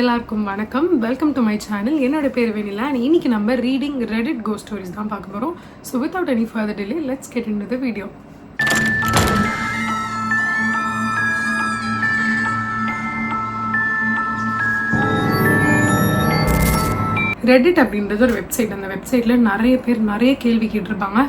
எல்லாருக்கும் வணக்கம். Welcome to my channel. என்னோட பேர் வெனிலா. இன்னைக்கு நம்ம ரீடிங் ரெடிட் கோஸ்ட் ஸ்டோரிஸ் தான் பார்க்க போகிறோம். So without any further delay let's get into the video. Reddit அப்படின்றது ஒரு வெப்சைட். அந்த வெப்சைட்டில் நிறைய பேர் நிறைய கேள்வி கேட்டிருப்பாங்க.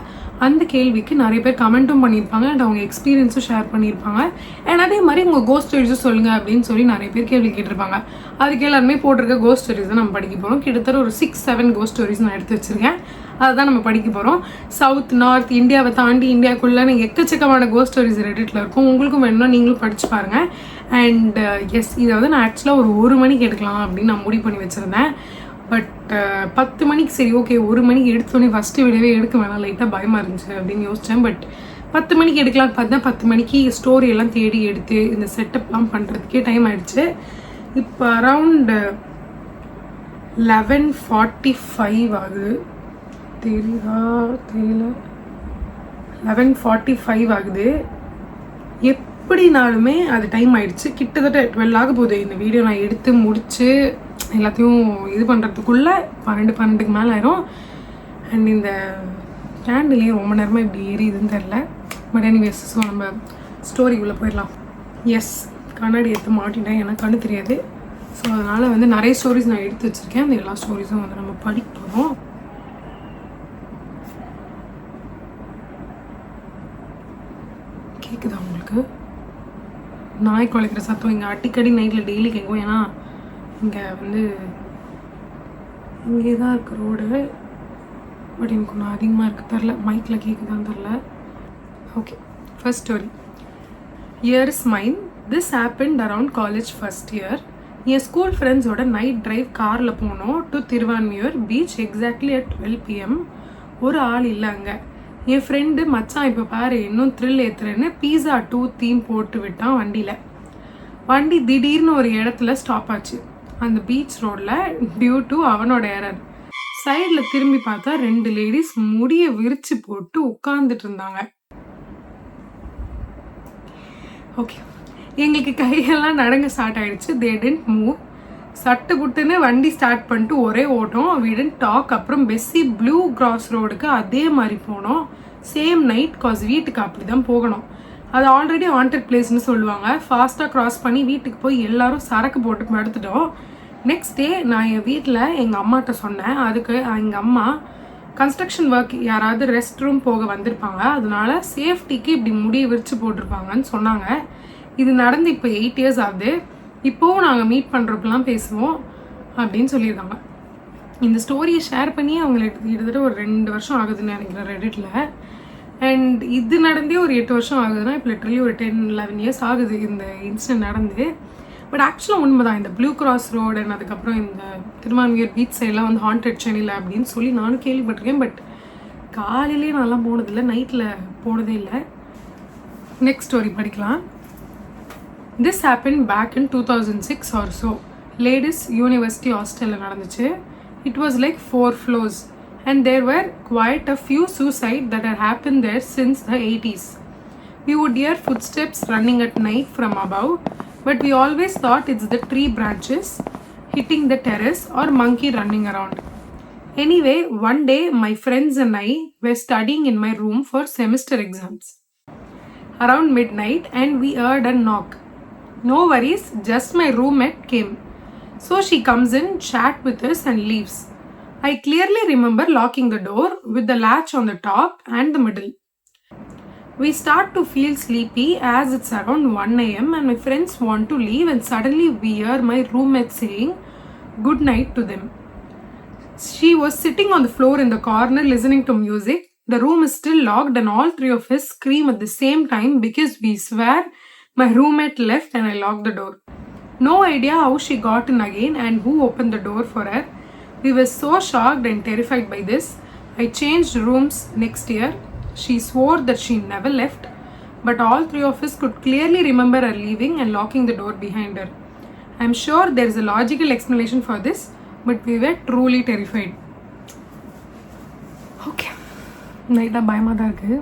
அந்த கேள்விக்கு நிறைய பேர் கமெண்ட்டும் பண்ணியிருப்பாங்க அண்ட் அவங்க எக்ஸ்பீரியன்ஸும் ஷேர் பண்ணியிருப்பாங்க. அண்ட் அதே மாதிரி உங்கள் கோஸ்ட் ஸ்டோரிஸும் சொல்லுங்கள் அப்படின்னு சொல்லி நிறைய பேர் கேள்வி கேட்டிருப்பாங்க. அதுக்கு எல்லாருமே போட்டிருக்க கோஸ்ட் ஸ்டோரிஸ் தான் நம்ம படிக்க போகிறோம். கிட்டத்தட்ட ஒரு 6-7 கோஸ்ட் ஸ்டோரிஸ் நான் எடுத்து வச்சுருக்கேன். அதுதான் நம்ம படிக்க போகிறோம். சவுத் நார்த் இந்தியாவை தாண்டி இந்தியாவுக்குள்ளே நீங்கள் எக்கச்சக்கமான கோஸ்ட் ஸ்டோரிஸ் ரெடிட்டில் இருக்கும். உங்களுக்கும் வேணும்னா நீங்களும் படித்து பாருங்கள். அண்ட் எஸ், இதை வந்து நான் ஆக்சுவலாக ஒரு மணிக்கு எடுக்கலாம் அப்படின்னு நான் முடிவு பண்ணி வச்சுருந்தேன். பட் 10 மணிக்கு சரி ஓகே, 1 மணிக்கு எடுத்தோடனே ஃபஸ்ட்டு வீடியோவே எடுக்க வேணாம், லைட்டாக பயமாக இருந்துச்சு அப்படின்னு யோசித்தேன். பட் 10 மணிக்கு எடுக்கலாம்னு பார்த்தா 10 மணிக்கு ஸ்டோரி எல்லாம் தேடி எடுத்து இந்த செட்டப்லாம் பண்ணுறதுக்கே டைம் ஆகிடுச்சு. இப்போ அரவுண்ட் 11:45 ஆகுது. தெரியல 11:45 ஆகுது. எப்படினாலுமே அது டைம் ஆகிடுச்சு. கிட்டத்தட்ட 12 ஆக போகுது. இந்த வீடியோ நான் எடுத்து முடித்து எல்லாத்தையும் இது பண்ணுறதுக்குள்ளே 12க்கு மேலே ஆயிரும். அண்ட் இந்த கேண்டிலே ரொம்ப நேரமாக இப்படி எரியுதுன்னு தெரில. பட் எனிவேஸ், ஸோ நம்ம ஸ்டோரிக்குள்ளே போயிடலாம். எஸ், கண்ணாடி எடுத்து மாட்டிட்டேன், எனக்கு கண்ணு தெரியாது. ஸோ அதனால் வந்து நிறைய ஸ்டோரிஸ் நான் எடுத்து வச்சுருக்கேன். அந்த எல்லா ஸ்டோரிஸும் வந்து நம்ம படிக்க போகிறோம். கேட்குதா உங்களுக்கு? நாய் குலைக்கிற சத்தம் இங்கே அடிக்கடி நைட்டில் டெய்லி கேட்கும். ஏன்னா இங்கே வந்து இங்கே தான் இருக்குது ரோடு. பட் எனக்கு ஒன்றும் அதிகமாக இருக்குது தெரில, மைக்கில் கேட்குதான்னு தெரில. Okay, first story. Year is mine. This happened around college first year. என் ஸ்கூல் ஃப்ரெண்ட்ஸோட நைட் ட்ரைவ் காரில் போனோம் to Thiruvanmiyur beach exactly at 12 PM. ஒரு ஆள் இல்லை அங்கே. என் ஃப்ரெண்டு மச்சான் இப்போ பாரு இன்னும் த்ரில் ஏற்றுறேன்னு பீஸா 2 தீம் போட்டு விட்டான் வண்டியில். வண்டி திடீர்னு ஒரு இடத்துல ஸ்டாப் ஆச்சு அந்த பீச் ரோடில் டியூ டு அவனோட எரர். சைடில் திரும்பி பார்த்தா 2 லேடிஸ் முடியை விரிச்சு போட்டு உட்கார்ந்துட்டு இருந்தாங்க. ஓகே, எங்களுக்கு கையெல்லாம் நடங்க ஸ்டார்ட் ஆகிடுச்சு. They didn't move. சட்டு புட்டுன்னு வண்டி ஸ்டார்ட் பண்ணிட்டு ஒரே ஓட்டம். We didn't talk. அப்புறம் பெஸ்ஸி ப்ளூ கிராஸ் ரோடுக்கு அதே மாதிரி போனோம். சேம் நைட், காஸ் வீட்டுக்கு அப்படி தான் போகணும். அது ஆல்ரெடி ஹாண்டட் பிளேஸ்னு சொல்லுவாங்க. ஃபாஸ்ட்டாக க்ராஸ் பண்ணி வீட்டுக்கு போய் எல்லாரும் சரக்கு போட்டு படுத்துட்டோம். நெக்ஸ்ட் டே நான் என் வீட்டில் எங்கள் அம்மாட்ட சொன்னேன். அதுக்கு எங்கள் அம்மா கன்ஸ்ட்ரக்ஷன் ஒர்க் யாராவது ரெஸ்ட் ரூம் போக வந்திருப்பாங்க, அதனால சேஃப்டிக்கு இப்படி முடியை விரிச்சு போட்டிருப்பாங்கன்னு சொன்னாங்க. இது நடந்து இப்போ 8 years ஆகுது. இப்போவும் நாங்கள் மீட் பண்ணுறப்பெல்லாம் பேசுவோம் அப்படின்னு சொல்லியிருக்காங்க. இந்த ஸ்டோரியை ஷேர் பண்ணி அவங்களுக்கு கிட்டத்தட்ட ஒரு 2 வருஷம் ஆகுதுன்னு நினைக்கிறேன் ரெடிட்டில். அண்ட் இது நடந்தே ஒரு 8 வருஷம் ஆகுதுன்னா இப்போ லிட்டரலி ஒரு 10-11 years ஆகுது இந்த இன்சிடென்ட் நடந்து. பட் ஆக்சுவலாக உண்மை தான். இந்த ப்ளூ கிராஸ் ரோடு அண்ட் அதுக்கப்புறம் இந்த திருவான்மியூர் பீச் சைடெலாம் வந்து ஹாண்டட் சென்னையில் அப்படின்னு சொல்லி நானும் கேள்விப்பட்டிருக்கேன். பட் காலையிலேயே நான்லாம் போனதில்லை, நைட்டில் போனதே இல்லை. நெக்ஸ்ட் ஸ்டோரி படிக்கலாம். This happened back in 2006 or so. Ladies University hostel நடந்துச்சு. It was like 4 floors and there were quite a few suicides that had happened there since the 80s. We would hear footsteps running at night from above, but we always thought it's the tree branches hitting the terrace or monkey running around. Anyway, one day my friends and I were studying in my room for semester exams around midnight and we heard a knock. No worries, just my roommate came. So she comes in, chat with us and leaves. I clearly remember locking the door with the latch on the top and the middle. We start to feel sleepy as it's around 1 AM and my friends want to leave and suddenly we hear my roommate saying good night to them. She was sitting on the floor in the corner listening to music. The room is still locked and all 3 of us scream at the same time because we swear my roommate left and I locked the door. No idea how she got in again and who opened the door for her. We were so shocked and terrified by this. I changed rooms next year. She swore that she never left, but all 3 of us could clearly remember her leaving and locking the door behind her. I'm sure there is a logical explanation for this, but we were truly terrified. Okay, நைட்டாக பயமாக தான் இருக்குது.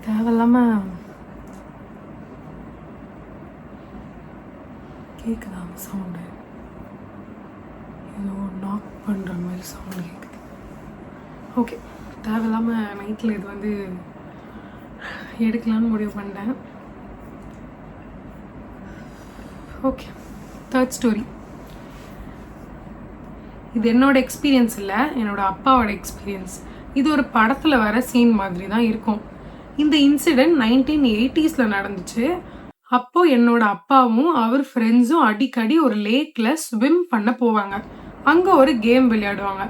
தேவையில்லாமல் கேட்குதா sound? பண்ணுற மாதிரி sound கேட்குது. Okay, தேவையில்லாமல் நைட்டில் இது வந்து எடுக்கலான்னு முடிவு பண்ணிட்டேன். Okay, third story. இது என்னோட எக்ஸ்பீரியன்ஸ் இல்லை, என்னோடய அப்பாவோட எக்ஸ்பீரியன்ஸ். இது ஒரு படத்தில் வர சீன் மாதிரி தான் இருக்கும். இந்த இன்சிடெண்ட் 1980s நடந்துச்சு. அப்போது என்னோட அப்பாவும் அவர் ஃப்ரெண்ட்ஸும் அடிக்கடி ஒரு லேக்கில் ஸ்விம் பண்ண போவாங்க. அங்கே ஒரு கேம் விளையாடுவாங்க.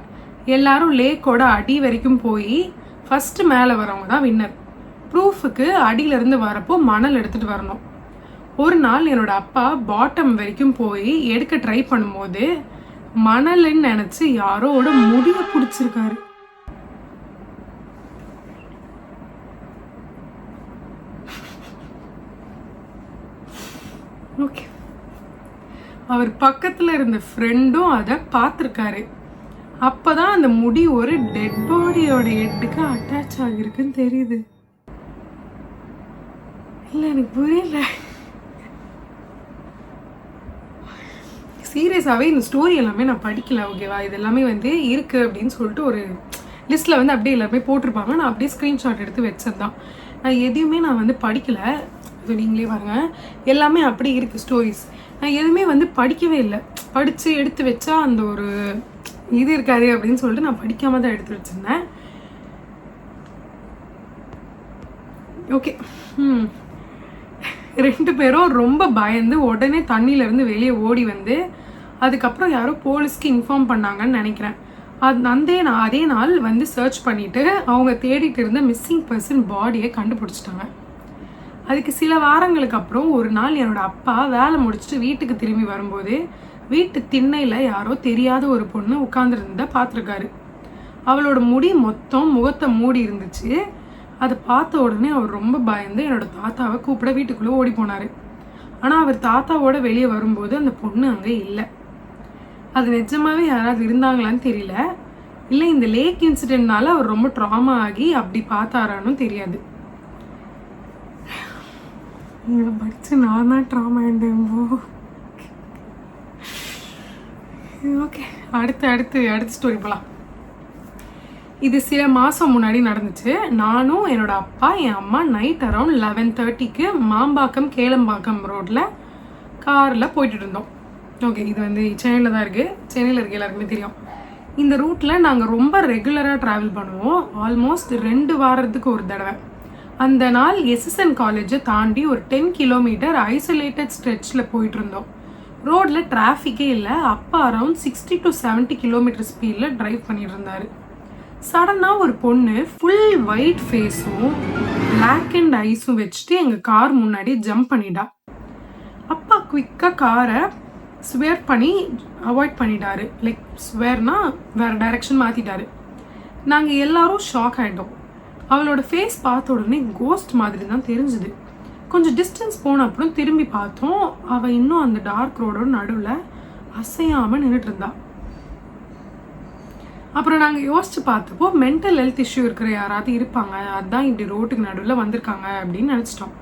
எல்லாரும் லேக்கோட அடி வரைக்கும் போய் ஃபஸ்ட்டு மேலே வரவங்க தான் வின்னர். ப்ரூஃபுக்கு அடியிலேருந்து வரப்போ மணல் எடுத்துகிட்டு வரணும். ஒரு நாள் என்னோட அப்பா பாட்டம் வரைக்கும் போய் எடுக்க ட்ரை பண்ணும்போது மணல்ன்னு நினச்சி யாரோட முடிவை பிடிச்சிருக்காரு. ஓகே, அவர் பக்கத்தில் இருந்த ஃப்ரெண்டும் அதை பார்த்துருக்காரு. அப்போதான் அந்த முடி ஒரு டெட் பாடியோட ஹெட்டுக்கு அட்டாச் ஆகிருக்குன்னு தெரியுது. இல்லை, எனக்கு புரியல. சீரியஸாகவே இந்த ஸ்டோரி எல்லாமே நான் படிக்கல. ஓகேவா, இது எல்லாமே வந்து இருக்குது அப்படின்னு சொல்லிட்டு ஒரு லிஸ்ட்டில் வந்து அப்படியே எல்லாருமே போட்டிருப்பாங்க. நான் அப்படியே ஸ்க்ரீன்ஷாட் எடுத்து வச்சது தான். நான் எதையுமே நான் வந்து படிக்கலை. இது நீங்களே பாருங்க, எல்லாமே அப்படி இருக்குது ஸ்டோரிஸ். நான் எதுவுமே வந்து படிக்கவே இல்லை. படித்து எடுத்து வச்சா அந்த ஒரு இது இருக்காது அப்படின்னு சொல்லிட்டு நான் படிக்காம தான் எடுத்து வச்சுருந்தேன். ஓகே, 2 பேரும் ரொம்ப பயந்து உடனே தண்ணியிலேருந்து வெளியே ஓடி வந்து அதுக்கப்புறம் யாரோ போலீஸ்க்கு இன்ஃபார்ம் பண்ணாங்கன்னு நினைக்கிறேன். அதே நாள் வந்து சர்ச் பண்ணிவிட்டு அவங்க தேடிட்டு இருந்த மிஸ்ஸிங் பர்சன் பாடியை கண்டுபிடிச்சிட்டாங்க. அதுக்கு சில வாரங்களுக்கு அப்புறம் ஒரு நாள் என்னோடய அப்பா வேலை முடிச்சுட்டு வீட்டுக்கு திரும்பி வரும்போது வீட்டு திண்ணையில் யாரோ தெரியாத ஒரு பொண்ணு உட்காந்துருந்ததை பார்த்துருக்காரு. அவளோட முடி மொத்தம் முகத்தை மூடி இருந்துச்சு. அதை பார்த்த உடனே அவர் ரொம்ப பயந்து என்னோட தாத்தாவை கூப்பிட வீட்டுக்குள்ளே ஓடி போனார். ஆனால் அவர் தாத்தாவோட வெளியே வரும்போது அந்த பொண்ணு அங்கே இல்லை. அது நிஜமாவே யாராவது இருந்தாங்களான்னு தெரியல, இல்லை இந்த லேக் இன்சிடென்ட்னால அவர் ரொம்ப ட்ராமா ஆகி அப்படி பார்த்தாரான்னு தெரியாது. இதை படித்து நான் தான் ட்ராமா ஆகிட்டேன்போ. ஓகே, அடுத்த ஸ்டோரி போகலாம். இது சில மாதம் முன்னாடி நடந்துச்சு. நானும் என்னோடய அப்பா என் அம்மா நைட் அரௌண்ட் 11:30க்கு மாம்பாக்கம் கேளம்பாக்கம் ரோட்டில் காரில் போயிட்டு இருந்தோம். ஓகே, இது வந்து சென்னையில் தான் இருக்குது. சென்னையில் இருக்க எல்லாருக்குமே தெரியும். இந்த ரூட்டில் நாங்கள் ரொம்ப ரெகுலராக ட்ராவல் பண்ணுவோம். ஆல்மோஸ்ட் 2 வாரத்துக்கு ஒரு தடவை. அந்த நாள் SSN காலேஜை தாண்டி ஒரு 10 கிலோமீட்டர் ஐசோலேட்டட் ஸ்ட்ரெச்சில் போயிட்டு இருந்தோம். ரோடில் டிராஃபிக்கே இல்லை. அப்பா அரௌண்ட் 60 to 70 கிலோமீட்டர் ஸ்பீடில் ட்ரைவ் பண்ணிட்டு இருந்தார். சடனாக ஒரு பொண்ணு ஃபுல் ஒயிட் ஃபேஸும் பிளாக் அண்ட் ஐஸும் வச்சுட்டு எங்கள் கார் முன்னாடி ஜம்ப் பண்ணிட்டா. அப்பா குவிக்காக காரை ஸ்வேர் பண்ணி அவாய்ட் பண்ணிட்டாரு. லைக் ஸ்வேர்னா வேறு டைரக்ஷன் மாற்றிட்டாரு. நாங்கள் எல்லாரும் ஷாக் ஆகிட்டோம். அவளோட ஃபேஸ் பார்த்த உடனே கோஸ்ட் மாதிரி தான் தெரிஞ்சுது. கொஞ்சம் டிஸ்டன்ஸ் போன அப்புறம் திரும்பி பார்த்தோம். அவள் இன்னும் அந்த டார்க் ரோடோட நடுவில் அசையாமல் நின்றுட்டு இருந்தா. அப்புறம் நாங்கள் யோசிச்சு பார்த்தப்போ மென்டல் ஹெல்த் இஷ்யூ இருக்கிற யாராவது இருப்பாங்க, அதுதான் இப்படி ரோட்டுக்கு நடுவில் வந்திருக்காங்க அப்படின்னு நினச்சிட்டோம்.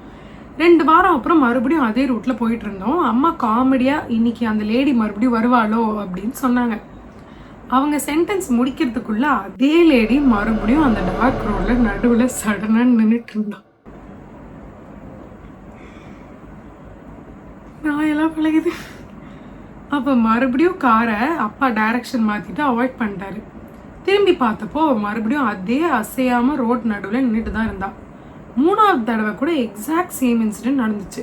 2 வாரம் அப்புறம் மறுபடியும் அதே ரூட்டில் போயிட்டு இருந்தோம். அம்மா காமெடியாக இன்னைக்கு அந்த லேடி மறுபடியும் வருவாளோ அப்படின்னு சொன்னாங்க. அவங்க சென்டென்ஸ் முடிக்கிறதுக்குள்ள அதே லேடி மறுபடியும் அந்த டார்க் ரோடில் நடுவில் சடனாக நின்றுட்டு இருந்தான். நான் எல்லாம் பழகுது. அப்போ மறுபடியும் காரை அப்பா டைரக்ஷன் மாற்றிட்டு அவாய்ட் பண்ணிட்டாரு. திரும்பி பார்த்தப்போ மறுபடியும் அதே அசையாமல் ரோட் நடுவில் நின்றுட்டு தான் இருந்தான். 3வது தடவை கூட எக்ஸாக்ட் சேம் இன்சிடென்ட் நடந்துச்சு.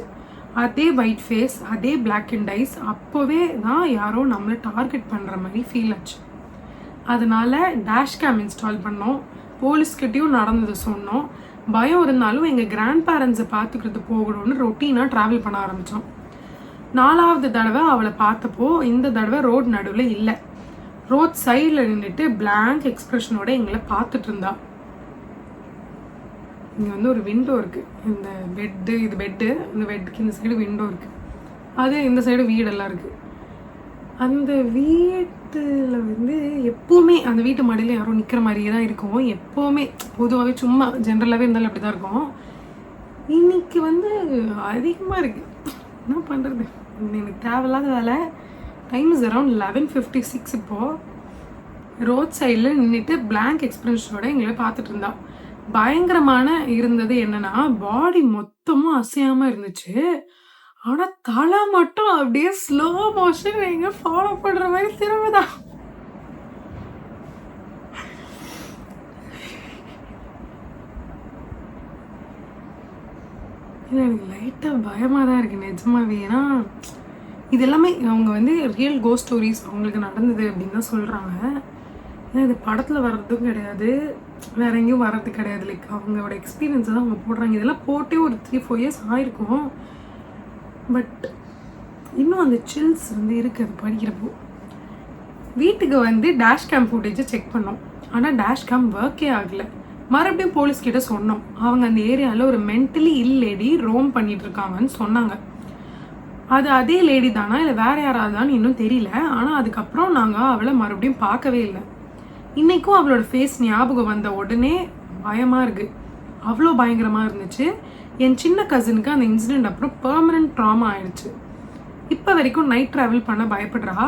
அதே ஒயிட் ஃபேஸ், அதே பிளாக் அண்ட் ஐஸ். அப்போவே தான் யாரோ நம்மளை டார்கெட் பண்ணுற மாதிரி ஃபீல் ஆச்சு. அதனால டேஷ்கேம் இன்ஸ்டால் பண்ணோம். போலீஸ்கிட்டையும் நடந்தது சொன்னோம். பயம் இருந்தாலும் எங்கள் கிராண்ட் பேரண்ட்ஸை பார்த்துக்கிறது போகணும்னு ரொட்டீனாக ட்ராவல் பண்ண ஆரம்பித்தோம். 4வது தடவை அவளை பார்த்தப்போ இந்த தடவை ரோட் நடுவில் இல்லை. ரோட் சைடில் நின்றுட்டு பிளாங்க் எக்ஸ்ப்ரெஷனோட எங்களை பார்த்துட்டு இருந்தா. இங்கே வந்து ஒரு விண்டோ இருக்குது. இந்த பெட்டு, இது பெட்டு, இந்த பெட்டுக்கு இந்த சைடு விண்டோ இருக்குது. அது இந்த சைடு வீடெல்லாம் இருக்குது. அந்த வீட்டில் வந்து எப்போவுமே அந்த வீட்டு மாடியில் யாரும் நிற்கிற மாதிரியே தான் இருக்கும். எப்போவுமே பொதுவாகவே சும்மா ஜென்ரலாகவே இருந்தாலும் அப்படி தான் இருக்கும். இன்னைக்கு வந்து அதிகமாக இருக்குது. என்ன பண்ணுறது, எனக்கு தேவையில்லாத வேலை. Time is around 11:56. இப்போது ரோட் சைடில் நின்றுட்டு பிளாங்க் எக்ஸ்பிரஷனோட எங்களை பார்த்துட்டு இருந்தா. பயங்கரமான இருந்தது என்னன்னா, பாடி மொத்தமும் அசையாமல் இருந்துச்சு. ஆனால் தலை மட்டும் அப்படியே ஸ்லோ மோஷன் எங்க ஃபாலோ பண்ணுற மாதிரி திரும்புதான். இல்லை, எனக்கு லைட்டாக பயமாக தான் இருக்குது நிஜமாவே. ஏன்னா இது எல்லாமே அவங்க வந்து ரியல் கோஸ்ட் ஸ்டோரிஸ் அவங்களுக்கு நடந்தது அப்படின்னு தான் சொல்கிறாங்க. ஏன்னா இது படத்தில் வர்றதும் கிடையாது, வேற எங்கேயும் வர்றது கிடையாது. லைக் அவங்களோட எக்ஸ்பீரியன்ஸை தான் அவங்க போடுறாங்க. இதெல்லாம் போட்டே ஒரு 3-4 இயர்ஸ் ஆயிருக்கும். பட் இன்னும் அந்த சில்ஸ் வந்து இருக்குது அது படிக்கிறப்போ. வீட்டுக்கு வந்து டேஷ் கேம் ஃபுட்டேஜை செக் பண்ணோம். ஆனால் டேஷ் கேம் ஒர்க்கே ஆகலை. மறுபடியும் போலீஸ்கிட்ட சொன்னோம். அவங்க அந்த ஏரியாவில் ஒரு மென்டலி இல் லேடி ரோம் பண்ணிட்டு இருக்காங்கன்னு சொன்னாங்க. அது அதே லேடி தானா இல்லை வேற யாராவதான்னு இன்னும் தெரியல. ஆனால் அதுக்கப்புறம் நாங்கள் அவளை மறுபடியும் பார்க்கவே இல்லை. இன்றைக்கும் அவளோட ஃபேஸ் ஞாபகம் வந்த உடனே பயமாக இருக்குது. அவ்வளோ பயங்கரமாக இருந்துச்சு. என் சின்ன கசினுக்கு அந்த இன்சிடெண்ட் அப்புறம் பெர்மனன்ட் ட்ராமா ஆயிடுச்சு. இப்போ வரைக்கும் நைட் ட்ராவல் பண்ண பயப்படுறா.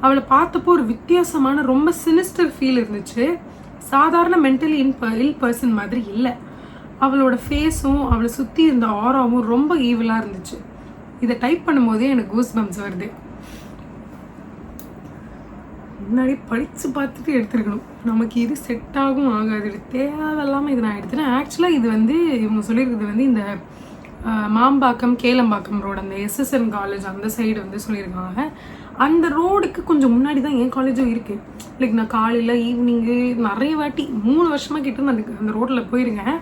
அவளை பார்த்தப்போ ஒரு வித்தியாசமான ரொம்ப சினிஸ்டர் ஃபீல் இருந்துச்சு. சாதாரண மென்டலி இல் பர்சன் மாதிரி இல்லை. அவளோட ஃபேஸும் அவளை சுற்றி இருந்த ஆராவும் ரொம்ப ஈவிலாக இருந்துச்சு. இதை டைப் பண்ணும்போதே எனக்கு கூஸ் பம்ப்ஸ் வருது. முன்னாடி படித்து பார்த்துட்டு எடுத்துருக்கணும். நமக்கு இது செட் ஆகும் ஆகாது, இது தேவையில்லாமல் இது நான் எடுத்துட்டேன். ஆக்சுவலாக இது வந்து இவங்க சொல்லியிருக்கிறது வந்து இந்த மாம்பாக்கம் கேளம்பாக்கம் ரோடு, அந்த SSN காலேஜ் அந்த சைடு வந்து சொல்லியிருக்காங்க. அந்த ரோடுக்கு கொஞ்சம் முன்னாடி தான் என் காலேஜும் இருக்குது. லைக் நான் காலையில் ஈவினிங்கு நிறைய வாட்டி 3 வருஷமாக கிட்ட நான் அந்த ரோட்டில் போயிருக்கேன்.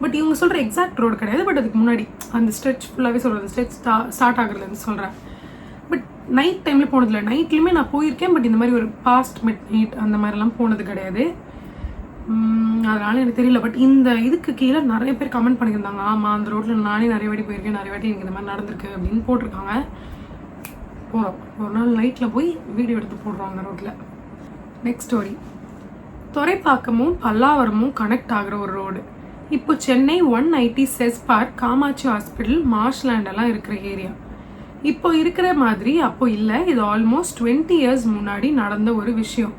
பட் இவங்க சொல்கிற எக்ஸாக்ட் ரோடு கிடையாது. பட் அதுக்கு முன்னாடி அந்த ஸ்ட்ரெச் ஃபுல்லாகவே சொல்கிறேன். ஸ்ட்ரெச் ஸ்டார்ட் ஆகுறதுலேருந்து சொல்கிறேன். பட் நைட் டைமில் போனதில்லை. நைட்லேயுமே நான் போயிருக்கேன். பட் இந்த மாதிரி ஒரு பாஸ்ட் மிட் நைட் அந்த மாதிரிலாம் போனது கிடையாது. அதனால் எனக்கு தெரியல. பட் இந்த இதுக்கு கீழே நிறைய பேர் கமெண்ட் பண்ணியிருந்தாங்க. ஆமாம், அந்த ரோட்டில் நானே நிறைய வாட்டி போயிருக்கேன், நிறைய வாட்டி எனக்கு இந்த மாதிரி நடந்திருக்கு அப்படின்னு போட்டிருக்காங்க. போகிறோம், ஒரு நாள் நைட்டில் போய் வீடியோ எடுத்து போடுறோம் அந்த ரோட்டில். Next story. துறைப்பாக்கமும் பல்லாவரமும் கனெக்ட் ஆகிற ஒரு ரோடு. இப்போ Chennai 190 chess park, Kamatchi hospital, marshland எல்லாம் இருக்கிற ஏரியா. இப்போ இருக்கிற மாதிரி அப்போ இல்லை. இது ஆல்மோஸ்ட் 20 இயர்ஸ் முன்னாடி நடந்த ஒரு விஷயம்.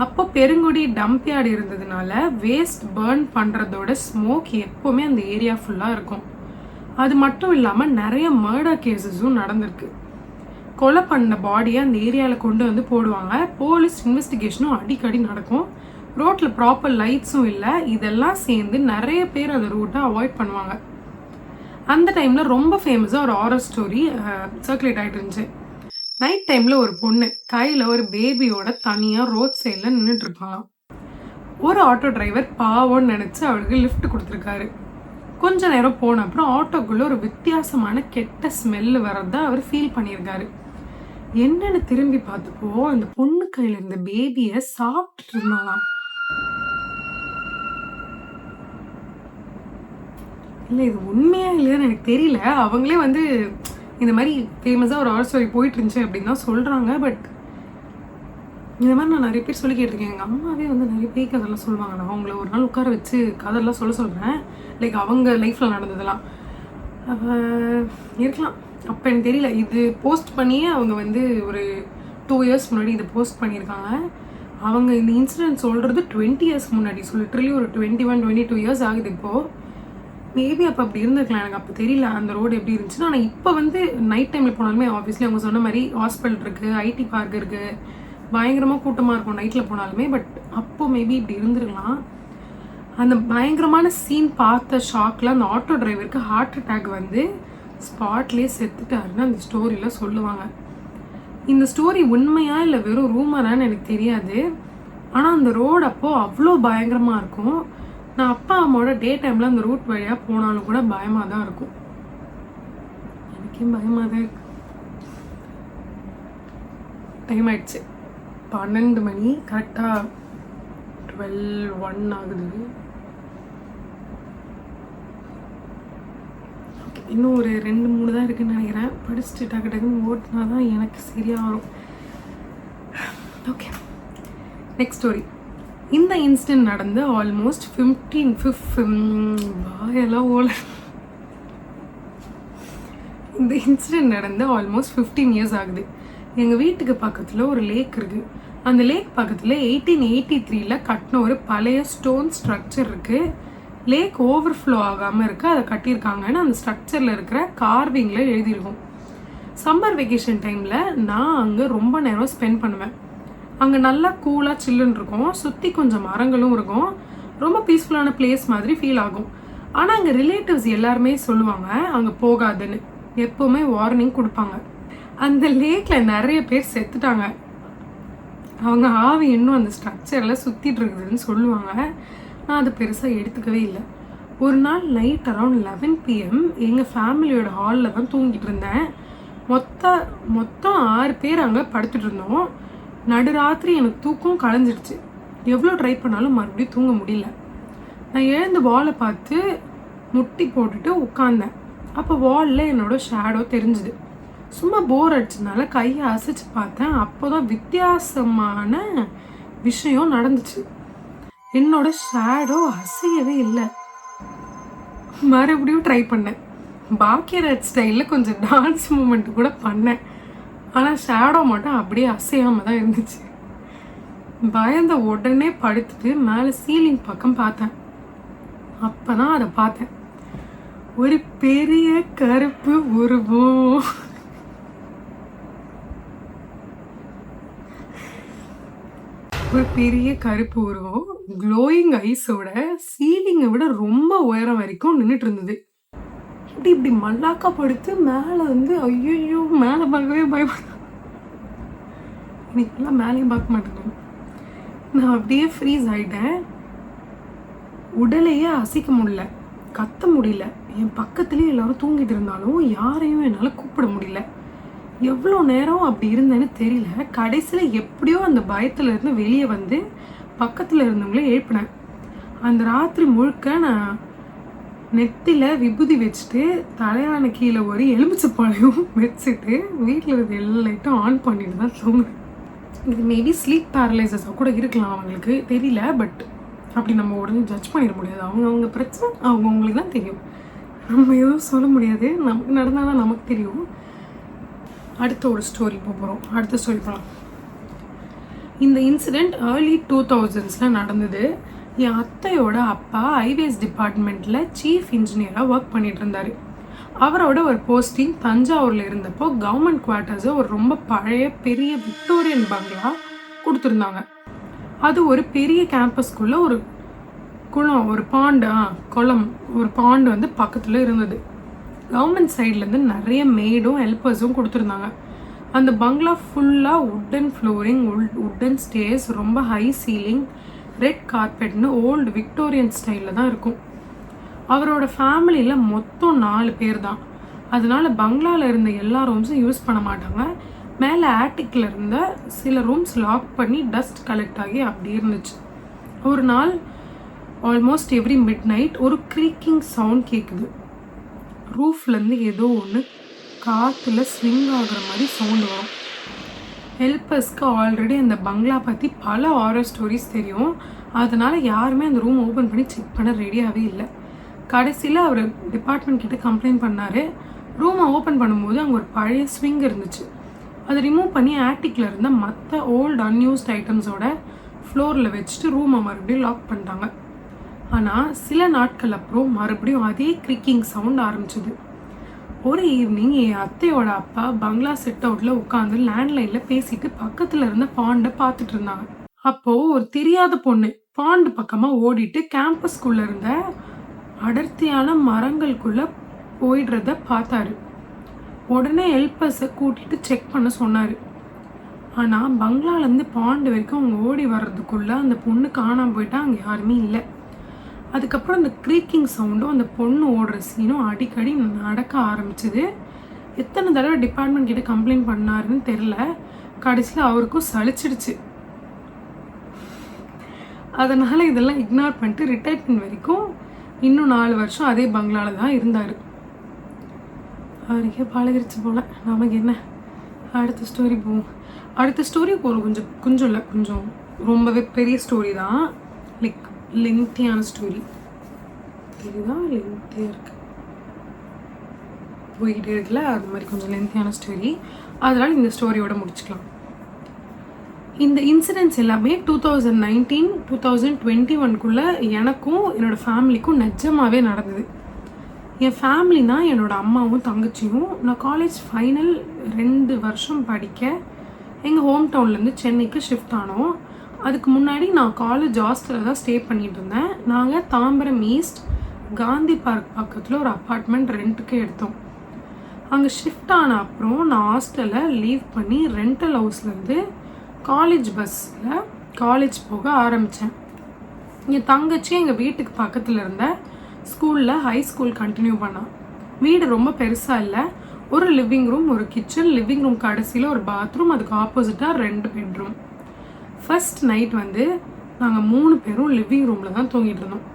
அப்போ பெருங்குடி டம்ப் யார்டு இருந்ததுனால வேஸ்ட் பர்ன் பண்ணுறதோட ஸ்மோக் எப்போவுமே அந்த ஏரியா ஃபுல்லாக இருக்கும். அது மட்டும் இல்லாமல் நிறைய மர்டர் கேசஸும் நடந்திருக்கு. கொலை பண்ண பாடியை அந்த ஏரியாவில் கொண்டு வந்து போடுவாங்க. போலீஸ் இன்வெஸ்டிகேஷனும் அடிக்கடி நடக்கும். ரோட்டில் ப்ராப்பர் லைட்ஸும் இல்லை. இதெல்லாம் சேர்ந்து நிறைய பேர் அந்த ரூட்டை அவாய்ட் பண்ணுவாங்க. அந்த டைமில் ரொம்ப ஃபேமஸாக ஒரு ஹாரர் ஸ்டோரி சர்க்குலேட் ஆகிட்டு இருந்துச்சு. நைட் டைமில் ஒரு பொண்ணு கையில் ஒரு பேபியோட தனியாக ரோட் சைடில் நின்றுட்டு இருப்பாங்களாம். ஒரு ஆட்டோ டிரைவர் பாவம்னு நினச்சி அவளுக்கு லிஃப்ட் கொடுத்துருக்காரு. கொஞ்ச நேரம் போன அப்புறம் ஆட்டோக்குள்ளே ஒரு வித்தியாசமான கெட்ட ஸ்மெல்லு வரதை அவர் ஃபீல் பண்ணியிருக்காரு. என்னன்னு திரும்பி பார்த்தப்போ அந்த பொண்ணு கையில் இருந்த பேபியை சாப்பிட்டுட்டு இருந்தாங்களாம். இல்லை, இது உண்மையா இல்லையான்னு எனக்கு தெரியல. அவங்களே வந்து இந்த மாதிரி ஃபேமஸாக ஒரு ஹாரர் ஸ்டோரி போயிட்டு இருந்துச்சு அப்படின்னு தான் சொல்கிறாங்க. பட் இந்த மாதிரி நான் நிறைய பேர் சொல்லி கேட்டிருக்கேன். எங்கள் அம்மாவே வந்து நிறைய பேய் கதைலாம் சொல்லுவாங்க. நான் அவங்கள ஒரு நாள் உட்கார வச்சு கதையெல்லாம் சொல்கிறேன். லைக் அவங்க லைஃப்பில் நடந்ததெல்லாம் இருக்கலாம். அப்போ எனக்கு தெரியல. இது போஸ்ட் பண்ணியே அவங்க வந்து ஒரு 2 இயர்ஸ் முன்னாடி இதை போஸ்ட் பண்ணியிருக்காங்க. அவங்க இந்த இன்சிடென்ட் சொல்கிறது 20 இயர்ஸ் முன்னாடி. ஸோ லிட்ரலி ஒரு 21-22 இயர்ஸ் ஆகுது இப்போது. மேபி அப்போ அப்படி இருந்திருக்கலாம், எனக்கு அப்போ தெரியல அந்த ரோடு எப்படி இருந்துச்சுன்னா. ஆனால் இப்போ வந்து நைட் டைமில் போனாலுமே ஆப்வியஸ்லி அவங்க சொன்ன மாதிரி ஹாஸ்பிட்டல் இருக்குது, ஐடி பார்க் இருக்குது, பயங்கரமாக கூட்டமாக இருக்கும் நைட்டில் போனாலுமே. பட் அப்போது மேபி இப்படி இருந்துருக்கலாம். அந்த பயங்கரமான சீன் பார்த்த ஷாக்கில் அந்த ஆட்டோ டிரைவருக்கு ஹார்ட் அட்டாக் வந்து ஸ்பாட்லேயே செத்துட்டாருன்னு அந்த ஸ்டோரியில் சொல்லுவாங்க. இந்த ஸ்டோரி உண்மையா இல்லை வெறும் ரூமரான்னு எனக்கு தெரியாது. ஆனால் அந்த ரோடு அப்போது அவ்வளோ பயங்கரமாக இருக்கும். நான் அப்பா அம்மாவோட டே டைமில் அந்த ரூட் வழியாக போனாலும் கூட பயமாக தான் இருக்கும். எனக்கே பயமாக தான் இருக்கு. டைம் ஆயிடுச்சு, 12 மணி கரெக்டாக 12:01 ஆகுது. ஓகே, இன்னும் ஒரு 2-3 தான் இருக்குன்னு நினைக்கிறேன். படிச்சுட்டு டக்கு டக்குன்னு ஓட்டினா தான் எனக்கு சரியாக வரும். Okay, next story. இந்த இன்சிடென்ட் நடந்து ஆல்மோஸ்ட் 15 வாயெல்லாம் ஓல இந்த இன்சிடென்ட் நடந்து ஆல்மோஸ்ட் 15 இயர்ஸ் ஆகுது. எங்கள் வீட்டுக்கு பக்கத்தில் ஒரு லேக் இருக்குது. அந்த லேக் பக்கத்தில் 1883 கட்டின ஒரு பழைய ஸ்டோன் ஸ்ட்ரக்சர் இருக்குது. லேக் ஓவர்ஃப்ளோ ஆகாமல் இருக்குது, அதை கட்டியிருக்காங்கன்னு அந்த ஸ்ட்ரக்சரில் இருக்கிற கார்விங்கில் எழுதியிருக்கும். சம்மர் வெக்கேஷன் டைமில் நான் அங்கே ரொம்ப நேரம் ஸ்பெண்ட் பண்ணுவேன். அங்கே நல்லா கூலாக சில்லுன்னு இருக்கும், சுற்றி கொஞ்சம் மரங்களும் இருக்கும், ரொம்ப பீஸ்ஃபுல்லான பிளேஸ் மாதிரி ஃபீல் ஆகும். ஆனால் அங்கே ரிலேட்டிவ்ஸ் எல்லாருமே சொல்லுவாங்க அங்கே போகாதுன்னு, எப்போவுமே வார்னிங் கொடுப்பாங்க. அந்த லேக்கில் நிறைய பேர் செத்துட்டாங்க, அவங்க ஆவி இன்னும் அந்த ஸ்ட்ரக்சரில் சுற்றிட்டு இருக்குதுன்னு சொல்லுவாங்க. நான் அதை பெருசாக எடுத்துக்கவே இல்லை. ஒரு நாள் நைட் அரவுண்ட் 11 PM எங்கள் ஃபேமிலியோட ஹாலில் தான் தூங்கிட்டு இருந்தேன். மொத்தம் 6 பேர் அங்கே படுத்துட்டு இருந்தோம். நடுராத்திரி எனக்கு தூக்கம் கலைஞ்சிடுச்சு. எவ்வளோ ட்ரை பண்ணாலும் மறுபடியும் தூங்க முடியல. நான் எழுந்து வாலை பார்த்து முட்டி போட்டுட்டு உட்காந்தேன். அப்போ வாலில் என்னோட ஷேடோ தெரிஞ்சுது. சும்மா போர் அடிச்சதுனால கையை அசைச்சு பார்த்தேன். அப்போதான் வித்தியாசமான விஷயம் நடந்துச்சு. என்னோட ஷேடோ அசையவே இல்லை. மறுபடியும் ட்ரை பண்ணேன். பாக்கியராஜ் ஸ்டைலில் கொஞ்சம் டான்ஸ் மூமெண்ட் கூட பண்ணேன். ஆனால் ஷேடோ மட்டும் அப்படியே அசையாமல் தான் இருந்துச்சு. பயந்த உடனே படுத்துட்டு மேலே சீலிங் பக்கம் பார்த்தேன். அப்போ தான் அதை பார்த்தேன். ஒரு பெரிய கருப்பு உருவம். ஒரு பெரிய கருப்பு உருவம் க்ளோயிங் ஐஸோட சீலிங்கை விட ரொம்ப உயரம் வரைக்கும் நின்றுட்டு இருந்தது. இப்படி மல்லாக்கா படுத்து மேலே வந்து ஐயோ மேலே பார்க்கவே பயப்பட, இன்னைக்கெல்லாம் மேலேயும் பார்க்க மாட்டேன். நான் அப்படியே ஃப்ரீஸ் ஆகிட்டேன். உடலையே அசைக்க முடியல, கத்த முடியல. என் பக்கத்துலேயே எல்லாரும் தூங்கிட்டு இருந்தாலும் யாரையும் என்னால் கூப்பிட முடியல. எவ்வளோ நேரம் அப்படி இருந்தேன்னு தெரியல. கடைசியில் எப்படியோ அந்த பயத்துலேருந்து வெளியே வந்து பக்கத்தில் இருந்தவங்களே எழுப்பினேன். அந்த ராத்திரி முழுக்க நான் நெத்தியில் விபூதி வச்சுட்டு தலையான கீழே ஒரு எலுமிச்சைப்பாளையும் வச்சுட்டு வீட்டில் இருந்த எல்லா லைட்டும் ஆன் பண்ணிட்டு தான் தூங்குவேன். இது மேபி ஸ்லீப் பேரலைசஸாக கூட இருக்கலாம், அவங்களுக்கு தெரியல. பட் அப்படி நம்ம உடனே ஜட்ஜ் பண்ணிட முடியாது. அவங்க பிரச்சனை அவங்களுக்கு தான் தெரியும், நம்ம எதுவும் சொல்ல முடியாது. நமக்கு நடந்தால் நமக்கு தெரியும். அடுத்த ஒரு ஸ்டோரி போகிறோம். அடுத்த ஸ்டோரி போகலாம். இந்த இன்சிடெண்ட் ஏர்லி 2000s நடந்தது. என் அத்தையோட அப்பா ஹைவேஸ் டிபார்ட்மெண்ட்டில் சீஃப் இன்ஜினியராக ஒர்க் பண்ணிட்டு இருந்தார். அவரோட ஒரு போஸ்டிங் தஞ்சாவூரில் இருந்தப்போ கவர்மெண்ட் குவார்ட்டர்ஸை ஒரு ரொம்ப பழைய பெரிய விக்டோரியன் பங்களா கொடுத்துருந்தாங்க. அது ஒரு பெரிய கேம்பஸ்குள்ளே ஒரு குளம், ஒரு பாண்டு வந்து பக்கத்தில் இருந்தது. கவர்மெண்ட் சைட்லேருந்து நிறைய மெய்டும் ஹெல்ப்பர்ஸும் கொடுத்துருந்தாங்க. அந்த பங்களா ஃபுல்லாக உட்டன் ஃப்ளோரிங், உட்டன் ஸ்டேர்ஸ், ரொம்ப ஹை சீலிங், ரெட் கார்பெட்னு ஓல்டு விக்டோரியன் ஸ்டைலில் தான் இருக்கும். அவரோட ஃபேமிலியில் மொத்தம் 4 பேர் தான். அதனால பங்களாவில் இருந்த எல்லா ரூம்ஸும் யூஸ் பண்ண மாட்டாங்க. மேலே ஆட்டிக்கில் இருந்த சில ரூம்ஸ் லாக் பண்ணி டஸ்ட் கலெக்ட் ஆகி அப்படி இருந்துச்சு. ஒரு நாள் ஆல்மோஸ்ட் எவ்ரி மிட் நைட் ஒரு க்ரீக்கிங் சவுண்ட் கேட்குது. ரூஃப்லேருந்து ஏதோ ஒன்று காற்றுல ஸ்விங் ஆகுற மாதிரி சவுண்டு வரும். ஹெல்ப்பர்ஸ்க்கு ஆல்ரெடி அந்த பங்களா பற்றி பல ஹாரர் ஸ்டோரிஸ் தெரியும். அதனால் யாருமே அந்த ரூம் ஓப்பன் பண்ணி செக் பண்ண ரெடியாகவே இல்லை. கடைசியில் அவர் டிபார்ட்மெண்ட் கிட்ட கம்ப்ளைண்ட் பண்ணார். ரூமை ஓப்பன் பண்ணும்போது அங்கே ஒரு பழைய ஸ்விங் இருந்துச்சு. அதை ரிமூவ் பண்ணி ஆட்டிக்கில் இருந்த மற்ற ஓல்டு அன்யூஸ்ட் ஐட்டம்ஸோட ஃப்ளோரில் வச்சுட்டு ரூமை மறுபடியும் லாக் பண்ணிட்டாங்க. ஆனால் சில நாட்கள் அப்புறம் மறுபடியும் அதே க்ரிக்கிங் சவுண்ட் ஆரம்பிச்சுது. ஒரு ஈவினிங் என் அத்தையோட அப்பா பங்களா செட் அவுட்டில் உட்காந்து லேண்ட்லைனில் பேசிட்டு பக்கத்தில் இருந்த பாண்டை பார்த்துட்டு இருந்தாங்க. அப்போது ஒரு தெரியாத பொண்ணு பாண்டு பக்கமாக ஓடிட்டு கேம்பஸ்குள்ளே இருந்த அடர்த்தியான மரங்களுக்குள்ளே போயிடுறத பார்த்தாரு. உடனே ஹெல்ப்பர்ஸை கூட்டிகிட்டு செக் பண்ண சொன்னார். ஆனால் பங்களாலேருந்து பாண்டு வரைக்கும் அவங்க ஓடி வர்றதுக்குள்ளே அந்த பொண்ணு காணாமல் போயிட்டா. அங்கே யாருமே இல்லை. அதுக்கப்புறம் அந்த க்ரீக்கிங் சவுண்டும் அந்த பொண்ணு ஓடுற சீனும் அடிக்கடி நடக்க ஆரம்பிச்சுது. எத்தனை தடவை டிபார்ட்மெண்ட் கிட்ட கம்ப்ளைண்ட் பண்ணாருன்னு தெரில. கடைசியில் அவருக்கும் சலிச்சிடுச்சு. அதனால் இதெல்லாம் இக்னோர் பண்ணிட்டு ரிட்டையர்மெண்ட் வரைக்கும் இன்னும் 4 வருஷம் அதே பங்களாவில் தான் இருந்தார். அவருக்கே பழகிருச்சு போல். நமக்கு என்ன, அடுத்த ஸ்டோரி போவோம். அடுத்த ஸ்டோரி போகிறோம். கொஞ்சம் ரொம்பவே பெரிய ஸ்டோரி தான். லைக் லெங்க்தியான ஸ்டோரி. இதுதான் லெங்க்தியாக இருக்குது, போய்கிட்டே இருக்குல்ல, அது மாதிரி கொஞ்சம் லெங்க்தியான ஸ்டோரி. அதனால் இந்த ஸ்டோரியோட முடிச்சுக்கலாம். இந்த இன்சிடென்ட்ஸ் எல்லாமே 2019 2021 எனக்கும் என்னோடய ஃபேமிலிக்கும் நிஜமாகவே நடந்தது. என் ஃபேமிலினா என்னோடய அம்மாவும் தங்கச்சியும். நான் காலேஜ் ஃபைனல் 2 வருஷம் படிக்க எங்கள் ஹோம் டவுன்லேருந்து சென்னைக்கு ஷிஃப்ட் ஆனோம். அதுக்கு முன்னாடி நான் காலேஜ் ஹாஸ்டலில் தான் ஸ்டே பண்ணிகிட்டு இருந்தேன். நாங்கள் தாம்பரம் ஈஸ்ட் காந்தி பார்க் பக்கத்தில் ஒரு அப்பார்ட்மெண்ட் ரெண்ட்டுக்கு எடுத்தோம். அங்கே ஷிஃப்ட் ஆன அப்புறம் நான் ஹாஸ்டலில் லீவ் பண்ணி ரெண்டல் ஹவுஸ்லேருந்து காலேஜ் பஸ்ஸில் காலேஜ் போக ஆரம்பித்தேன். என் தங்கச்சி எங்கள் வீட்டுக்கு பக்கத்தில் இருந்த ஸ்கூலில் ஹை ஸ்கூல் கண்டினியூ பண்ணான். வீடு ரொம்ப பெருசாக இல்லை. ஒரு லிவிங் ரூம், ஒரு கிச்சன், லிவிங் ரூம் கடைசியில் ஒரு பாத்ரூம், அதுக்கு ஆப்போசிட்டாக 2 பெட்ரூம். ஃபர்ஸ்ட் நைட் வந்து நாங்கள் 3 பேரும் லிவிங் ரூமில் தான் தூங்கிட்டு இருந்தோம்.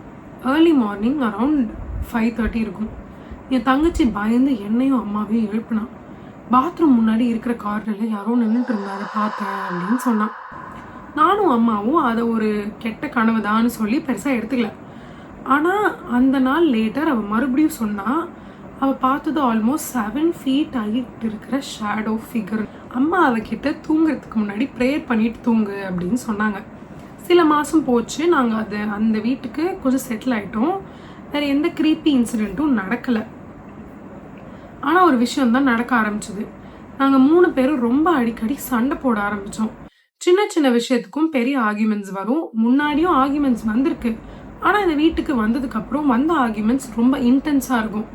ஏர்லி மார்னிங் அரவுண்ட் 5:30 இருக்கும். என் தங்கச்சி பயந்து என்னையும் அம்மாவையும் எழுப்பினான். பாத்ரூம் முன்னாடி இருக்கிற கார்னரில் யாரோ நின்றுட்டு இருந்தாரு பார்த்தேன் அப்படின்னு சொன்னான். நானும் அம்மாவும் அதை ஒரு கெட்ட கனவு தான்னு சொல்லி பெருசாக எடுத்துக்கல. ஆனால் அந்த நாள் லேட்டர் அவள் மறுபடியும் சொன்னான். அவள் பார்த்தது ஆல்மோஸ்ட் 7 feet ஹைட் இருக்கிற ஷேடோ ஃபிகர். அம்மா அவகிட்ட தூங்குறதுக்கு முன்னாடி ப்ரேயர் பண்ணிட்டு தூங்கு அப்படின்னு சொன்னாங்க. சில மாதம் போச்சு. நாங்கள் அந்த வீட்டுக்கு கொஞ்சம் செட்டில் ஆகிட்டோம். வேறு எந்த க்ரீப்பி இன்சிடெண்ட்டும் நடக்கலை. ஆனால் ஒரு விஷயம் தான் நடக்க ஆரம்பிச்சது. நாங்கள் 3 பேரும் ரொம்ப அடிக்கடி சண்டை போட ஆரம்பித்தோம். சின்ன சின்ன விஷயத்துக்கும் பெரிய ஆர்கியூமெண்ட்ஸ் வரும். முன்னாடியும் ஆர்கியூமெண்ட்ஸ் வந்திருக்கு. ஆனால் இந்த வீட்டுக்கு வந்ததுக்கப்புறம் வந்த ஆர்கியூமெண்ட்ஸ் ரொம்ப இன்டென்ஸாக இருக்கும்.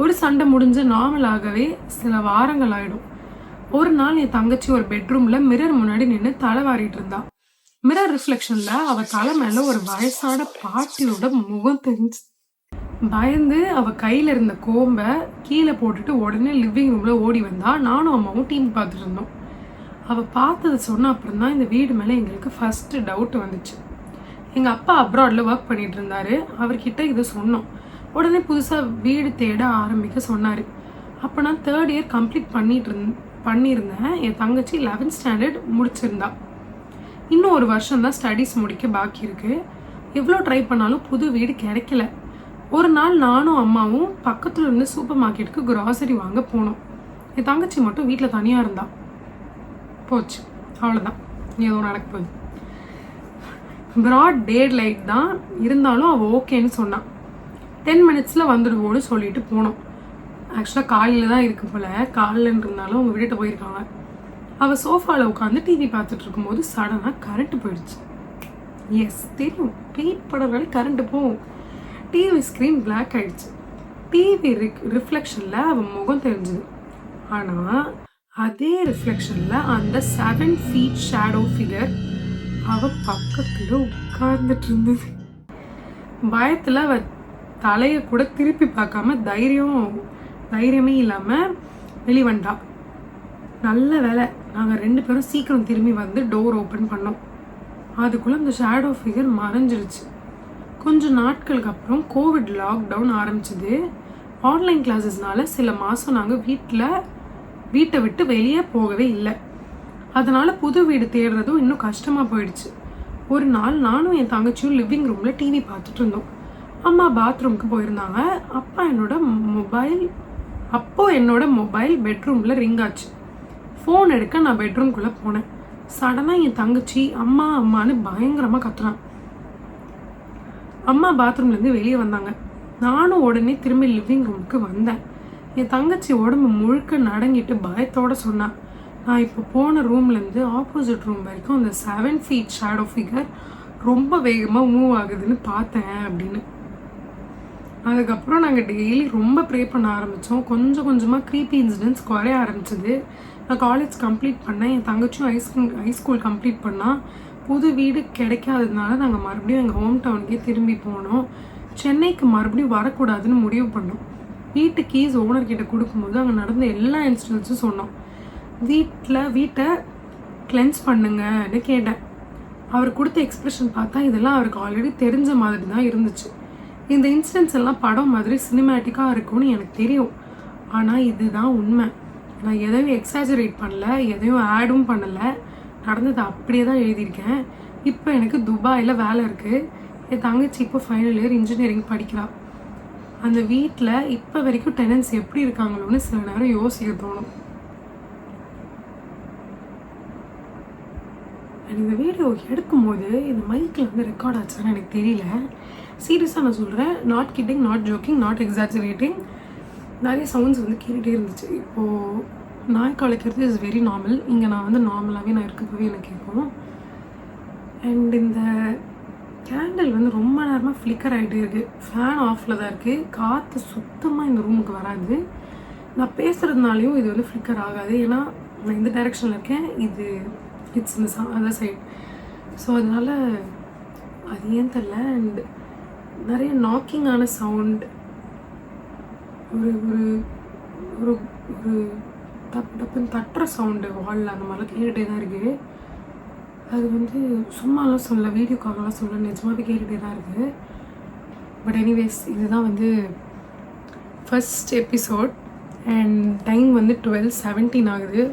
ஒரு சண்டை முடிஞ்ச நார்மலாகவே சில வாரங்கள் ஆகிடும். ஒரு நாள் என் தங்கச்சி ஒரு பெட்ரூமில் மிரர் முன்னாடி நின்று தலை வாரிட்டு இருந்தா. மிரர் ரிஃப்ளெக்ஷனில் அவள் தலை மேலே ஒரு வயசான பாட்டியோட முகம் தெரிஞ்சு. பயந்து அவள் கையில் இருந்த கோம்பை கீழே போட்டுட்டு உடனே லிவிங் ரூமில் ஓடி வந்தா. நானும் அம்மாவும் டிவி பார்த்துட்டு இருந்தோம். அவள் பார்த்தது சொன்ன அப்புறம் தான் இந்த வீடு மேலே எங்களுக்கு ஃபஸ்ட்டு டவுட் வந்துச்சு. எங்கள் அப்பா அப்ராடில் ஒர்க் பண்ணிகிட்டு இருந்தார். அவர்கிட்ட இதை சொன்னோம். உடனே புதுசாக வீடு தேட ஆரம்பிக்க சொன்னார். அப்போ நான் 3rd year கம்ப்ளீட் பண்ணியிருந்தேன். என் தங்கச்சி 11th standard முடிச்சிருந்தா. இன்னும் ஒரு வருஷம் தான் ஸ்டடீஸ் முடிக்க பாக்கி இருக்குது. எவ்வளோ ட்ரை பண்ணாலும் புது வீடு கிடைக்கல. ஒரு நாள் நானும் அம்மாவும் பக்கத்தில் இருந்து சூப்பர் மார்க்கெட்டுக்கு கிராசரி வாங்க போனோம். என் தங்கச்சி மட்டும் வீட்டில் தனியாக இருந்தா. போச்சு, அவ்வளோதான், ஏதோ நடக்க போகுது. ப்ராட் டே லைட் தான் இருந்தாலும் அவள் ஓகேன்னு சொன்னான். 10 minutes வந்துடுவோன்னு சொல்லிட்டு போனோம். ஆக்சுவலாக காலையில் தான் இருக்கு போல். காலையில் இருந்தாலும் அவங்க வீட்டை போயிருக்காங்க. அவள் சோஃபாவில் உட்காந்து டிவி பார்த்துட்டு இருக்கும்போது சடனாக கரண்ட்டு போயிடுச்சு. எஸ், தெரியும், பெயிட் படனாலே கரண்ட்டு போகும். டிவி ஸ்க்ரீன் பிளாக் ஆயிடுச்சு. டிவி ரிஃப்ளெக்ஷனில் அவன் முகம் தெரிஞ்சுது. ஆனால் அதே ரிஃப்ளெக்ஷனில் அந்த 7 feet ஷேடோ ஃபிகர் அவள் பக்கத்தில் உட்கார்ந்துட்டு இருந்தது. பயத்தில் அவள் தலையை கூட திருப்பி பார்க்காம தைரியமே இல்லாமல் வெளிவண்டா. நல்ல வேலை நாங்கள் 2 பேரும் சீக்கிரம் திரும்பி வந்து டோர் ஓப்பன் பண்ணோம். அதுக்குள்ளே அந்த ஷேடோ ஃபிகர் மறைஞ்சிருச்சு. கொஞ்சம் நாட்களுக்கு அப்புறம் கோவிட் லாக்டவுன் ஆரம்பிச்சிது. ஆன்லைன் கிளாஸஸ்னால சில மாதம் நாங்கள் வீட்டை விட்டு வெளியே போகவே இல்லை. அதனால் புது வீடு தேடுறதும் இன்னும் கஷ்டமாக போயிடுச்சு. ஒரு நாள் நானும் என் தங்கச்சியும் லிவிங் ரூமில் டிவி பார்த்துட்டு இருந்தோம். அம்மா பாத்ரூமுக்கு போயிருந்தாங்க. என்னோட மொபைல் பெட்ரூமில் ரிங் ஆச்சு. ஃபோன் எடுக்க நான் பெட்ரூம்குள்ளே போனேன். சடனாக என் தங்கச்சி அம்மா அம்மான்னு பயங்கரமாக கத்துறான். அம்மா பாத்ரூம்லேருந்து வெளியே வந்தாங்க. நானும் உடனே திரும்பி லிவிங் ரூமுக்கு வந்தேன். என் தங்கச்சி உடம்பு முழுக்க நடங்கிட்டு பயத்தோடு சொன்னான், நான் இப்போ போன ரூம்லேருந்து ஆப்போசிட் ரூம் வரைக்கும் அந்த 7 feet ஷேடோ ஃபிகர் ரொம்ப வேகமாக மூவ் ஆகுதுன்னு பார்த்தேன் அப்படின்னு. அதுக்கப்புறம் நாங்கள் டெய்லி ரொம்ப ப்ரே பண்ண ஆரம்பித்தோம். கொஞ்சம் கொஞ்சமாக க்ரீப்பி இன்சிடென்ட்ஸ் குறைய ஆரம்பிச்சிது. நான் காலேஜ் கம்ப்ளீட் பண்ணேன். என் தங்கச்சியும் ஹை ஸ்கூல் கம்ப்ளீட் பண்ணால். புது வீடு கிடைக்காததுனால நாங்கள் மறுபடியும் எங்கள் ஹோம் டவுனுக்கே திரும்பி போனோம். சென்னைக்கு மறுபடியும் வரக்கூடாதுன்னு முடிவு பண்ணோம். வீட்டு கீஸ் ஓனர்கிட்ட கொடுக்கும்போது அங்கே நடந்த எல்லா இன்சிடென்ட்ஸும் சொன்னோம். வீட்டை கிளென்ஸ் பண்ணுங்கன்னு கேட்டேன். அவர் கொடுத்த எக்ஸ்பிரஷன் பார்த்தா இதெல்லாம் அவருக்கு ஆல்ரெடி தெரிஞ்ச மாதிரி தான் இருந்துச்சு. இந்த இன்சிடென்ட்ஸ் எல்லாம் படம் மாதிரி சினிமேட்டிக்காக இருக்கும்னு எனக்கு தெரியும். ஆனால் இதுதான் உண்மை. நான் எதையும் எக்ஸாஜரேட் பண்ணல, எதையும் ஆடும் பண்ணலை. நடந்தது அப்படியே தான் எழுதியிருக்கேன். இப்போ எனக்கு துபாயில் வேலை இருக்குது. என் தங்கச்சி இப்போ ஃபைனல் இயர் இன்ஜினியரிங் படிக்கிறாள். அந்த வீட்டில் இப்போ வரைக்கும் டெனன்ஸ் எப்படி இருக்காங்களோன்னு சில நேரம் யோசிக்க தோணும். இந்த வீடியோ எடுக்கும்போது இந்த மைக்கில் வந்து ரெக்கார்ட் ஆச்சான்னு எனக்கு தெரியல. சீரியஸாக நான் சொல்கிறேன், not kidding, not jogging, not exaggerating. நிறைய சவுண்ட்ஸ் வந்து கேட்டுகிட்டே இருந்துச்சு. இப்போது நாய் கலைக்கிறது இஸ் வெரி நார்மல். இங்கே நான் வந்து நார்மலாகவே நான் இருக்கப்பவே எனக்கு கேட்கும். அண்ட் இந்த கேண்டில் வந்து ரொம்ப நேரமாக ஃப்ளிக்கர் ஆகிட்டே இருக்குது. ஃபேன் ஆஃபில் தான் இருக்குது. காற்று சுத்தமாக இந்த ரூமுக்கு வராது. நான் பேசுகிறதுனாலையும் இது வந்து ஃப்ளிக்கர் ஆகாது. ஏன்னா நான் இந்த டைரெக்ஷனில் இருக்கேன், இது இட்ஸ் இந்த அதர் சைட். ஸோ அதனால் அது ஏன் தெரில. அண்ட் நிறைய நாக்கிங்கான சவுண்ட், ஒரு ஒரு ஒரு ஒரு டப்பு டப்புன்னு தட்டுற சவுண்டு வாலில் அந்த மாதிரிலாம் கேட்டுகிட்டே தான் இருக்குது. அது வந்து சும்மாலாம் சொல்ல, வீடியோக்காகலாம் சொல்ல, நிஜமாகவே கேட்டுகிட்டே தான் இருக்குது. பட் எனிவேஸ், இதுதான் வந்து ஃபர்ஸ்ட் எபிசோட். அண்ட் டைம் வந்து 12:17 ஆகுது.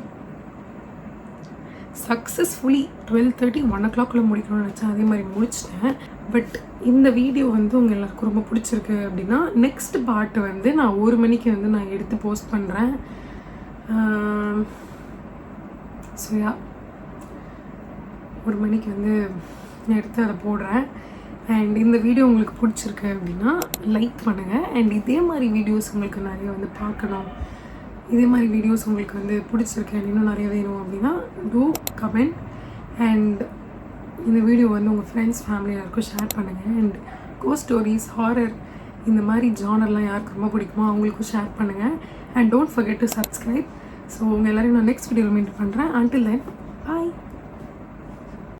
சக்ஸஸ்ஃபுல்லி 12:30 1 o'clock முடிக்கணும்னு நினச்சேன். அதே மாதிரி முடிச்சிட்டேன். பட் இந்த வீடியோ வந்து உங்கள் எல்லாருக்கும் ரொம்ப பிடிச்சிருக்கு அப்படின்னா நெக்ஸ்ட் பார்ட் வந்து நான் 1 மணிக்கு வந்து நான் எடுத்து போஸ்ட் பண்ணுறேன். ஸோ 1 மணிக்கு வந்து நான் எடுத்து அதை போடுறேன். அண்ட் இந்த வீடியோ உங்களுக்கு பிடிச்சிருக்கு அப்படின்னா லைக் பண்ணுங்கள். அண்ட் இதே மாதிரி வீடியோஸ் உங்களுக்கு நிறைய வந்து பார்க்கணும், இதே மாதிரி வீடியோஸ் உங்களுக்கு வந்து பிடிச்சிருக்கு இன்னும் நிறைய வேணும் அப்படின்னா டூ கமெண்ட். அண்ட் இந்த வீடியோ வந்து உங்கள் ஃப்ரெண்ட்ஸ், ஃபேமிலி எல்லாருக்கும் ஷேர் பண்ணுங்கள். அண்ட் கோஸ்ட் ஸ்டோரிஸ், ஹாரர், இந்த மாதிரி ஜானர்லாம் யாருக்கு ரொம்ப பிடிக்குமோ அவங்களுக்கும் ஷேர் பண்ணுங்கள். And don't forget to subscribe. So உங்கள் எல்லோரையும் நான் நெக்ஸ்ட் வீடியோவில் மீட் பண்ணுறேன். அன்டில் தென் பாய்.